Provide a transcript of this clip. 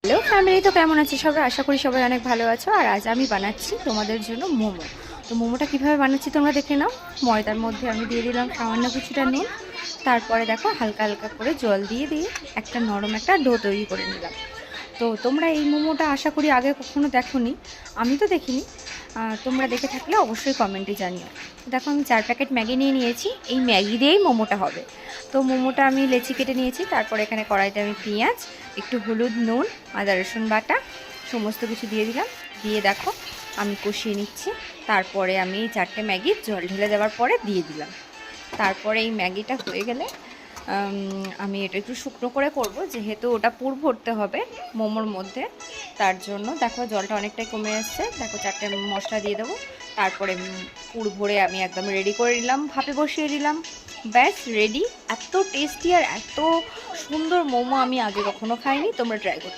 Hello family, তো কেমন আছে সবাই? আশা করি সবাই অনেক ভালো আছো। আর আজ আমি বানাচ্ছি তোমাদের জন্য মোমো। তো মোমোটা কিভাবে বানাচ্ছি তোমরা দেখে নাও। ময়দার মধ্যে আমি দিয়ে দিলাম সামান্য কিছুটা নুন। তারপরে দেখো হালকা হালকা করে জল দিয়ে দিয়ে একটা নরম একটা ডো তৈরি করে নিলাম। তো তোমরা এই মোমোটা আশা করি আগে কখনো দেখোনি, আমি তো দেখিনি। তোমরা দেখে থাকলে অবশ্যই কমেন্টে জানিও। দেখো আমি 4 প্যাকেট ম্যাগি নিয়ে নিয়েছি, এই ম্যাগি দিয়েই মোমোটা হবে। তো মোমোটা আমি লেচি কেটে নিয়েছি। তারপর এখানে কড়াইতে আমি পেঁয়াজ, একটু হলুদ, নুন, আদা রসুন বাটা সমস্ত কিছু দিয়ে দিলাম। দিয়ে দেখো আমি কষিয়ে নিচ্ছি। তারপরে আমি এই 4টে ম্যাগি জল ঢেলে দেওয়ার পরে দিয়ে দিলাম। তারপরে এই ম্যাগিটা হয়ে গেলে আমি এটা একটু শুকনো করে করব, যেহেতু ওটা পুর ভরতে হবে মোমোর মধ্যে। তার জন্য দেখো জলটা অনেকটাই কমে আসছে। দেখো 4টে মশলা দিয়ে দেবো। তারপরে পুর ভরে আমি একদম রেডি করে নিলাম, ভাপে বসিয়ে দিলাম। ব্যাস রেডি। এত টেস্টি আর এত সুন্দর মোমো আমি আগে কখনো খাইনি, তোমরা ট্রাই করতে